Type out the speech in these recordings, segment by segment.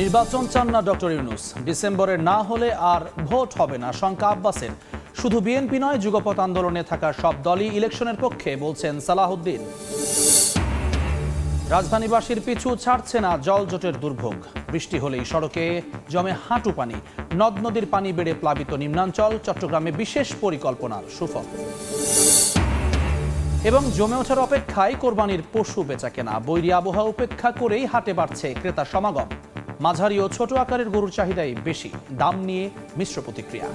নির্বাচন চান না ডক্টর ইউনূস। ডিসেম্বরে না হলে আর ভোট হবে না শঙ্কা আব্বাসের। শুধু বিএনপি নয়, যুগপৎ আন্দোলনে থাকা সব দলই ইলেকশনের পক্ষে বলছেন সালাহউদ্দিন। রাজধানীবাসীর পিছু ছাড়ছে না জলজটের দুর্ভোগ। বৃষ্টি হলেই সড়কে জমে হাঁটু পানি, নদ নদীর পানি বেড়ে প্লাবিত নিম্নাঞ্চল। চট্টগ্রামে বিশেষ পরিকল্পনার সুফল। এবং জমে ওঠার অপেক্ষায় কোরবানির পশু বেচাকেনা। বৈরী আবহাওয়া উপেক্ষা করেই হাটে বাড়ছে ক্রেতা সমাগম। মাঝারি ও ছোট আকারের গরুর চাহিদাই বেশি, দাম নিয়ে মিশ্র প্রতিক্রিয়া।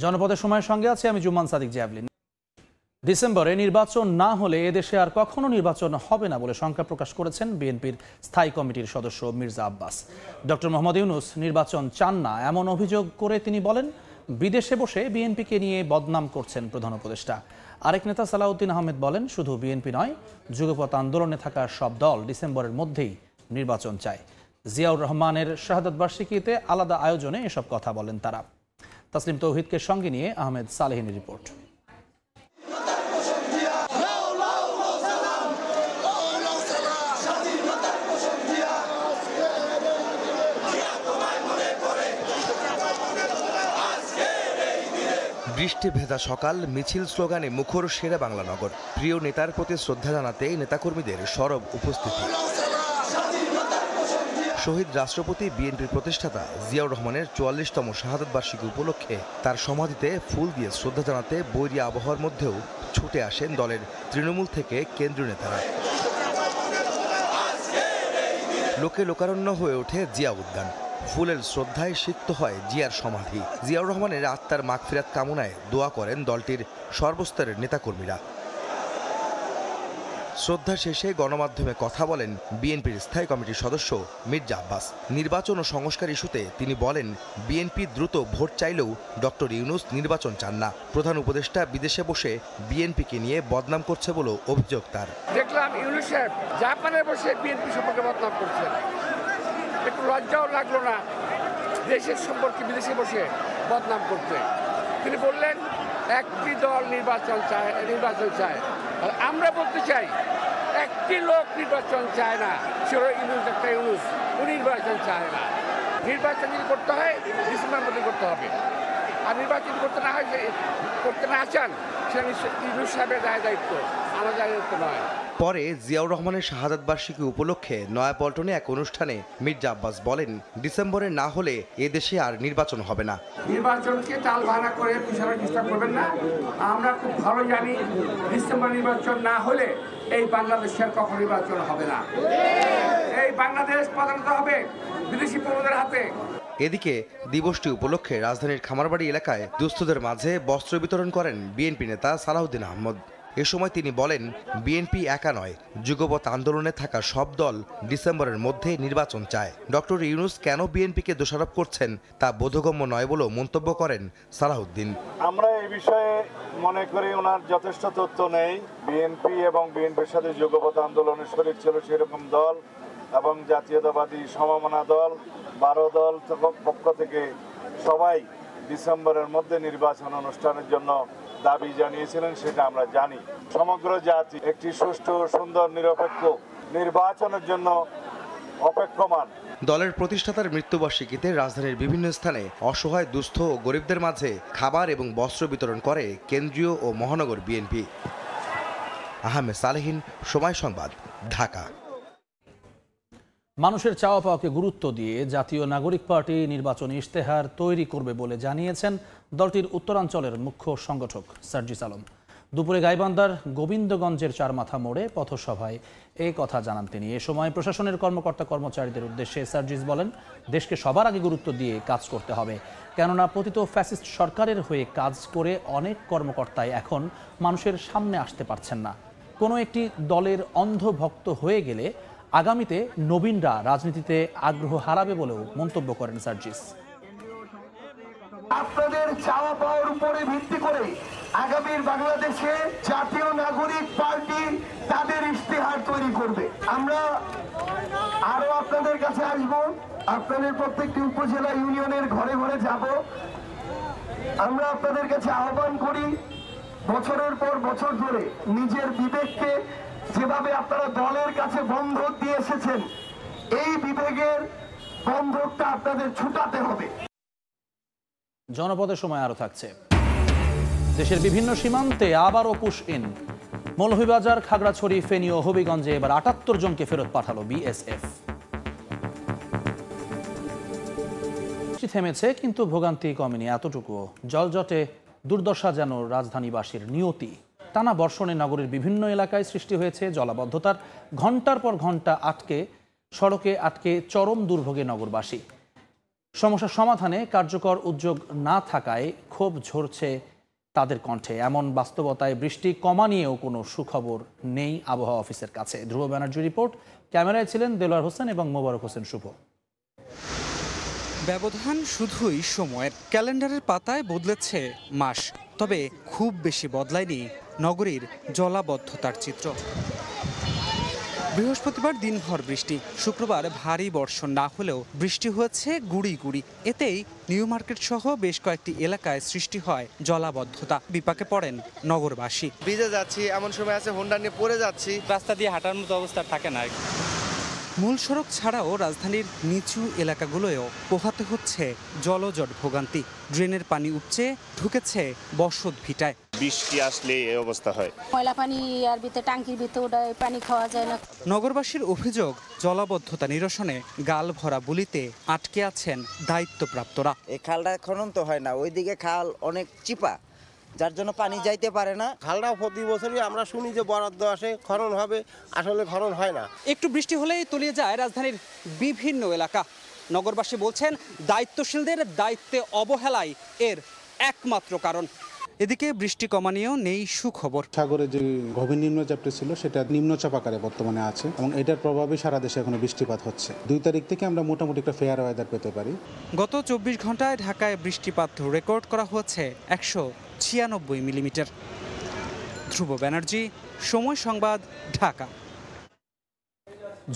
জনপদের সময়ের সঙ্গে আছে আমি জুম্মান সাদিক জ্যাভলিন। ডিসেম্বরে নির্বাচন না হলে এদেশে আর কখনো নির্বাচন হবে না বলে শঙ্কা প্রকাশ করেছেন বিএনপির স্থায়ী কমিটির সদস্য মির্জা আব্বাস। ডক্টর মোহাম্মদ ইউনূস নির্বাচন চান না এমন অভিযোগ করে তিনি বলেন, বিদেশে বসে বিএনপিকে নিয়ে বদনাম করছেন প্রধান উপদেষ্টা। আরেক নেতা সালাউদ্দিন আহমেদ বলেন, শুধু বিএনপি নয়, যুগপৎ আন্দোলনে থাকা সব দল ডিসেম্বরের মধ্যেই নির্বাচন চায়। জিয়াউর রহমানের শাহাদাত বার্ষিকীতে আলাদা আয়োজনে এসব কথা বলেন তারা। তাসলিম তৌহিদকে সঙ্গে নিয়ে আহমেদ সালেহিনের রিপোর্ট। বৃষ্টি ভেজা সকাল, মিছিল স্লোগানে মুখর শেরে বাংলা নগর। প্রিয় নেতার প্রতি শ্রদ্ধা জানাতে নেতাকর্মীদের সরব উপস্থিতি। শহীদ রাষ্ট্রপতি বিএনপির প্রতিষ্ঠাতা জিয়াউর রহমানের ৪৪তম শাহাদাত বার্ষিকী উপলক্ষে তার সমাধিতে ফুল দিয়ে শ্রদ্ধা জানাতে বৈরী আবহাওয়ার মধ্যেও ছুটে আসেন দলের তৃণমূল থেকে কেন্দ্রীয় নেতারা। লোকে লোকারণ্য হয়ে ওঠে জিয়া উদ্যান। ফুলের শ্রদ্ধায় সিক্ত হয় জিয়ার সমাধি। জিয়াউর রহমানের আত্মার মাগফিরাত কামনায় দোয়া করেন দলটির সর্বস্তরের নেতাকর্মীরা। শ্রদ্ধা শেষে গণমাধ্যমে কথা বলেন বিএনপির স্থায়ী কমিটির সদস্য মির্জা আব্বাস। নির্বাচন ও সংস্কার ইস্যুতে তিনি বলেন, বিএনপি দ্রুত ভোট চাইলেও ডক্টর ইউনূস নির্বাচন চান না। প্রধান উপদেষ্টা বিদেশে বসে বিএনপিকে নিয়ে বদনাম করছে বলে অভিযোগ তার। দেখলাম ইউনূস সাহেব জাপানে বসে বিএনপি সম্পর্কে বদনাম করছেন। একটু লজ্জাও লাগলো না দেশের সম্পর্কে বিদেশে বসে বদনাম করতে? তিনি বললেন, একটি দল নির্বাচন চায়। আর আমরা বলতে চাই, একটি লোক নির্বাচন চায় না, সেটা ইউনূস, একটা ইউনূস। উনি নির্বাচন চায় না। নির্বাচন যদি করতে হয় ডিসেম্বর মধ্যে করতে হবে। আর নির্বাচন করতে না চান, সেটা ইউনূস সাহেবের দায়িত্ব, আমাদের দায়িত্ব নয়। পরে জিয়াউর রহমানের শাহাদাত বার্ষিকী উপলক্ষে নয়াপল্টনে এক অনুষ্ঠানে মির্জা আব্বাস বলেন, ডিসেম্বরে না হলে এদেশে আর নির্বাচন হবে না। নির্বাচনকে টাল ভাড়া করে পিছানোর চেষ্টা করবেন না। আমরা খুব ভালো জানি, ডিসেম্বর নির্বাচন না হলে এই বাংলাদেশের কখনো নির্বাচন হবে না। এই বাংলাদেশ প্রধানত হবে বিদেশি প্রভুদের হাতে। এদিকে দিবসটি উপলক্ষে রাজধানীর খামারবাড়ি এলাকায় দুস্থদের মাঝে বস্ত্র বিতরণ করেন বিএনপি নেতা সালাহউদ্দিন আহমেদ। এ সময় তিনি বলেন, বিএনপি একা নয়, যুগপৎ আন্দোলনে থাকা সব দল ডিসেম্বরের মধ্যে নির্বাচন চায়। ডক্টর ইউনূস কেন বিএনপিকে দোষারোপ করছেন তা বোধগম্য নয় বলেও মন্তব্য করেন সালাহউদ্দিন। আমরা এই বিষয়ে মনে করি ওনার যথেষ্ট তথ্য নেই। বিএনপি এবং বিএনপির সাথে যুগপৎ আন্দোলনের শরীর ছিল সেরকম দল এবং জাতীয়তাবাদী সমমনা দল 12 দল পক্ষ থেকে সবাই ডিসেম্বরের মধ্যে নির্বাচন অনুষ্ঠানের জন্য দাবি জানিয়েছিলেন, সেটা আমরা জানি। সমগ্র জাতি একটি সুষ্ঠু, সুন্দর, নিরপেক্ষ নির্বাচনের জন্য অপেক্ষমান। দলের প্রতিষ্ঠাতার মৃত্যুবার্ষিকীতে রাজধানীর বিভিন্ন স্থানে অসহায়, দুস্থ ও গরিবদের মাঝে খাবার এবং বস্ত্র বিতরণ করে কেন্দ্রীয় ও মহানগর বিএনপি। আহমেদ সালেহিন, সময় সংবাদ, ঢাকা। মানুষের চাওয়া পাওয়াকে গুরুত্ব দিয়ে জাতীয় নাগরিক পার্টি নির্বাচনী ইশতেহার তৈরি করবে বলে জানিয়েছেন দলটির উত্তরাঞ্চলের মুখ্য সংগঠক সার্জিস আলম। দুপুরে গাইবান্ধার গোবিন্দগঞ্জের চারমাথা মোড়ে পথসভায় এই কথা জানান তিনি। এ সময় প্রশাসনের কর্মকর্তা কর্মচারীদের উদ্দেশ্যে সার্জিস বলেন, দেশকে সবার আগে গুরুত্ব দিয়ে কাজ করতে হবে, কেননা পতিত ফ্যাসিস্ট সরকারের হয়ে কাজ করে অনেক কর্মকর্তাই এখন মানুষের সামনে আসতে পারছেন না। কোনো একটি দলের অন্ধ ভক্ত হয়ে গেলে আগামীতে নবীনরা রাজনীতিতে আগ্রহ হারাবে বলেও মন্তব্য করেন সার্জিস। আপনাদের চাওয়া পাওয়ার উপরে ভিত্তি করে আগামীর বাংলাদেশে জাতীয় নাগরিক পার্টি তাদের ইশতেহার তৈরি করবে। আমরা আরো আপনাদের কাছে আসব, আপনাদের প্রত্যেকটি উপজেলা ইউনিয়নের ঘরে ঘরে যাব, আমরা আপনাদের কাছে আহ্বান করি, বছরের পর বছর ধরে নিজের বিবেককে যেভাবে আপনারা দলের কাছে বন্ধক দিয়ে এসেছেন, এই বিবেকের বন্ধকটা আপনাদের ছুটাতে হবে। জনপদের সময় আরো থাকছে। দেশের বিভিন্ন সীমান্তে আবারও পুশ ইন। মৌলভীবাজার, খাগড়াছড়ি, ফেনী ও হবিগঞ্জে এবার ৭৮ জনকে ফেরত পাঠালো বিএসএফ। থেমেছে কিন্তু ভোগান্তি কমেনি এতটুকুও। জলজটে দুর্দশা যেন রাজধানীবাসীর নিয়তি। টানা বর্ষণে নগরীর বিভিন্ন এলাকায় সৃষ্টি হয়েছে জলাবদ্ধতার। ঘন্টার পর ঘন্টা সড়কে আটকে চরম দুর্ভোগে নগরবাসী। সমস্যা সমাধানে কার্যকর উদ্যোগ না থাকায় ক্ষোভ ঝরছে তাদের কণ্ঠে। এমন বাস্তবতায় বৃষ্টি কমা নিয়েও কোনো সুখবর নেই আবহাওয়া অফিসের কাছে। ধ্রুব ব্যানার্জি রিপোর্ট। ক্যামেরায় ছিলেন দেলোয়ার হোসেন এবং মোবারক হোসেন শুভ। ব্যবধান শুধুই সময়ের। ক্যালেন্ডারের পাতায় বদলেছে মাস, তবে খুব বেশি বদলায়নি নগরীর জলাবদ্ধতার চিত্র। বৃহস্পতিবার দিনভর বৃষ্টি, শুক্রবার ভারী বর্ষণ না হলেও বৃষ্টি হয়েছে গুড়ি গুড়ি। এতেই নিউ মার্কেট সহ বেশ কয়েকটি এলাকায় সৃষ্টি হয় জলাবদ্ধতা। বিপাকে পড়েন নগরবাসী। ভিজে যাচ্ছি, এমন সময় আছে হোন্ডা নিয়ে পড়ে যাচ্ছি, রাস্তা দিয়ে হাঁটার মতো অবস্থা থাকে না। মূল সড়ক ছাড়াও রাজধানীর নিচু এলাকাগুলোয়ও পোহাতে হচ্ছে জলজট ভোগান্তি। ড্রেনের পানি উপচে ঢুকেছে বসত ভিটায়। বৃষ্টি আসলে এই অবস্থা হয়। ময়লা পানি আর ভিতরে টাঙ্কির ভিতরে পানি খাওয়া যায় না। নগরবাসীর অভিযোগ, জলাবদ্ধতা নিরসনে গাল ভরা বুলিতে আটকে আছেন দায়িত্বপ্রাপ্তরা। এই খালটা খনন তো হয় না, ওইদিকে খাল অনেক চিপা, যার জন্য পানি যাইতে পারে না। খালটা প্রতি বছরই আমরা শুনি যে বরাদ্দ আসে, খনন হবে, আসলে খনন হয় না। একটু বৃষ্টি হলেই তলিয়ে যায় রাজধানীর বিভিন্ন এলাকা। নগরবাসী বলছেন দায়িত্বশীলদের দায়িত্বে অবহেলাই এর একমাত্র কারণ। এদিকে বৃষ্টি কমানিয়েও নেই সুখবর। সাগরে যে গভীর নিম্নচাপটি ছিল সেটা নিম্নচাপ আকারে বর্তমানে আছে এবং এটার প্রভাবে সারা দেশে এখনো বৃষ্টিপাত হচ্ছে। 2 তারিখ থেকে আমরা মোটামুটি একটা ফেয়ার ওয়েদার পেতে পারি। গত 24 ঘন্টায় ঢাকায় বৃষ্টিপাত রেকর্ড করা হয়েছে 196 মিলিমিটার। ধ্রুব ব্যানার্জি, সময় সংবাদ, ঢাকা।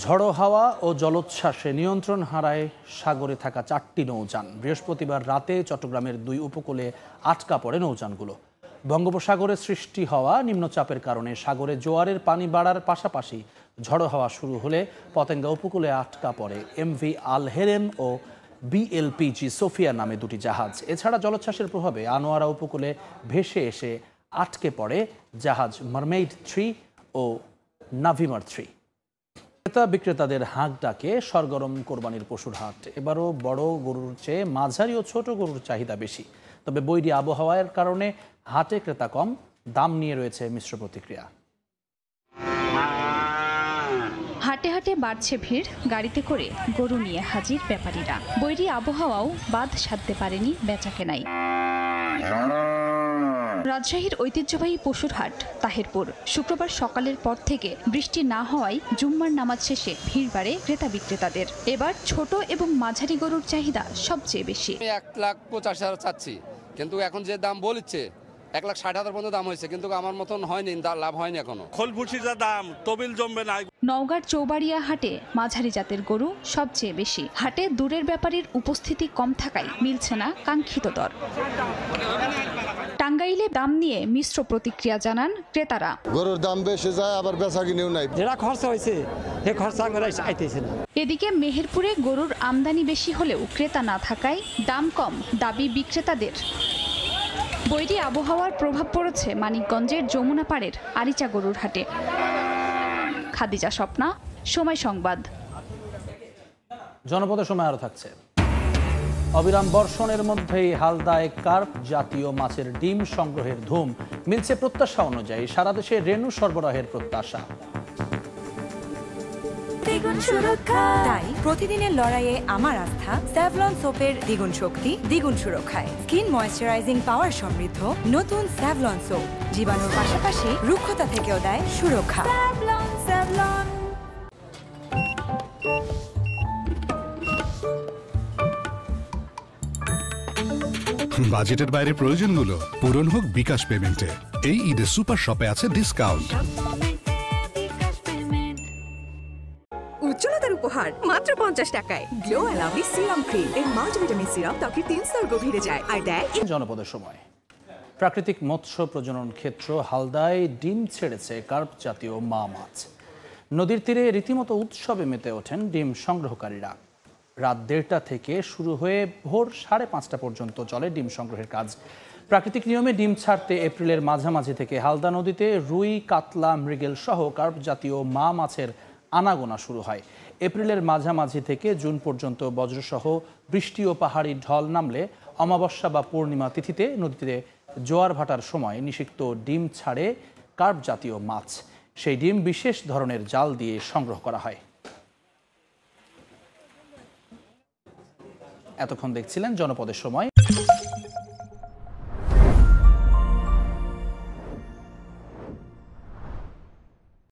ঝড়ো হাওয়া ও জলোচ্ছ্বাসে নিয়ন্ত্রণ হারায় সাগরে থাকা 4টি নৌযান। বৃহস্পতিবার রাতে চট্টগ্রামের 2 উপকূলে আটকা পড়ে নৌযানগুলো। বঙ্গোপসাগরে সৃষ্টি হওয়া নিম্নচাপের কারণে সাগরে জোয়ারের পানি বাড়ার পাশাপাশি ঝড়ো হাওয়া শুরু হলে পতেঙ্গা উপকূলে আটকা পড়ে এমভি আল হেরেম ও বিএলপিজি সোফিয়া নামে 2টি জাহাজ। এছাড়া জলোচ্ছ্বাসের প্রভাবে আনোয়ারা উপকূলে ভেসে এসে আটকে পড়ে জাহাজ মারমেইড 3 ও নাভিমার 3। ক্রেতা বিক্রেতাদের হাঁক ডাকে সরগরম কোরবানির পশুর হাট। এবারও বড় গরুর চেয়ে মাঝারি ও ছোট গরুর চাহিদা বেশি। তবে বৈরী আবহাওয়ার কারণে হাটে ক্রেতা কম, দাম নিয়ে রয়েছে মিশ্র প্রতিক্রিয়া। হাটে হাটে বাড়ছে ভিড়, গাড়িতে করে গরু নিয়ে হাজির ব্যাপারীরা। বৈরী আবহাওয়াও বাদ সাধতে পারেনি বেচাকেনাই। রাজশাহীর ঐতিহ্যবাহী পশুর হাট তাহেরপুর। শুক্রবার সকালের পর থেকে বৃষ্টি না হওয়ায় জুম্মার নামাজ শেষে ভিড় বাড়ে ক্রেতা বিক্রেতাদের। এবার ছোট এবং মাঝারি গরুর চাহিদা সবচেয়ে বেশি। 1,85,000 চাচ্ছি, কিন্তু এখন যে দাম বলছে 1,60,000 পর্যন্ত দাম হয়েছে, কিন্তু আমার মতন হয়নি, লাভ হয়নি এখনো। খোলভুসির যা দাম, তবিল জমবে না। নওগাঁর চৌবাড়িয়া হাটে মাঝারি জাতের গরু সবচেয়ে বেশি। হাটে দূরের ব্যাপারীর উপস্থিতি কম থাকায় মিলছে না কাঙ্ক্ষিত দর। টাঙ্গাইলে দাম নিয়ে মিশ্র প্রতিক্রিয়া জানান ক্রেতারা। গরুর দাম বেশি যায়, আবার বেচা কিনেও নাই। যেটা খরচা হয়েছে সে খরচা আমরা আইতেছে না। এদিকে মেহেরপুরে গরুর আমদানি বেশি হলেও ক্রেতা না থাকায় দাম কম দাবি বিক্রেতাদের। বৈরী আবহাওয়ার প্রভাব পড়েছে মানিকগঞ্জের যমুনা পাড়ের আরিচা গরুর হাটে। খাদিজা স্বপ্না, সময় সংবাদ। জনপদের সময় আরো থাকছে। অবিরাম বর্ষণের মধ্যেই হালদায় কার্প জাতীয় মাছের ডিম সংগ্রহের ধুম। মিলছে প্রত্যাশা অনুযায়ী, সারা দেশে রেণু সরবরাহের প্রত্যাশা। দ্বিগুণ সুরক্ষা, তাই প্রতিদিনের লড়াইয়ে আমার আস্থা স্যাভলন সোপের দ্বিগুণ শক্তি, দ্বিগুণ সুরক্ষায়। স্কিন ময়েশ্চারাইজিং পাওয়ার সমৃদ্ধ নতুন স্যাভলন সোপ জীবাণুর পাশাপাশি রুক্ষতা থেকেও দেয় সুরক্ষা। স্যাভলন। বাজেটের বাইরে প্রয়োজনগুলো পূরণ হোক বিকাশ পেমেন্টে। এই ঈদে সুপার শপে আছে ডিসকাউন্ট। উচ্চলতার উপহার মাত্র 50 টাকায়। Glow and lovely serum cream এর মাল্টিভিটামিন সিরাম ত্বকের 3 স্তর গভীরে যায় আর দেয় জনপদের সময়। প্রাকৃতিক মৎস্য প্রজনন ক্ষেত্র হালদায় ডিম ছেড়েছে কার্প জাতীয় মা মাছ। নদীর তীরে রীতিমতো উৎসবে মেতে ওঠেন ডিম সংগ্রহকারীরা। রাত 1:30টা থেকে শুরু হয়ে ভোর 5:30টা পর্যন্ত চলে ডিম সংগ্রহের কাজ। প্রাকৃতিক নিয়মে ডিম ছাড়তে এপ্রিলের মাঝামাঝি থেকে হালদা নদীতে রুই, কাতলা, মৃগেল সহ কার্প জাতীয় মা মাছের আনাগোনা শুরু হয়। এপ্রিলের মাঝামাঝি থেকে জুন পর্যন্ত বজ্রসহ বৃষ্টি ও পাহাড়ি ঢল নামলে অমাবস্যা বা পূর্ণিমা তিথিতে নদীতে জোয়ার ভাটার সময় নিষিক্ত ডিম ছাড়ে কার্প জাতীয় মাছ। সেই ডিম বিশেষ ধরনের জাল দিয়ে সংগ্রহ করা হয়। এতক্ষণ দেখছিলেন জনপদের সময়।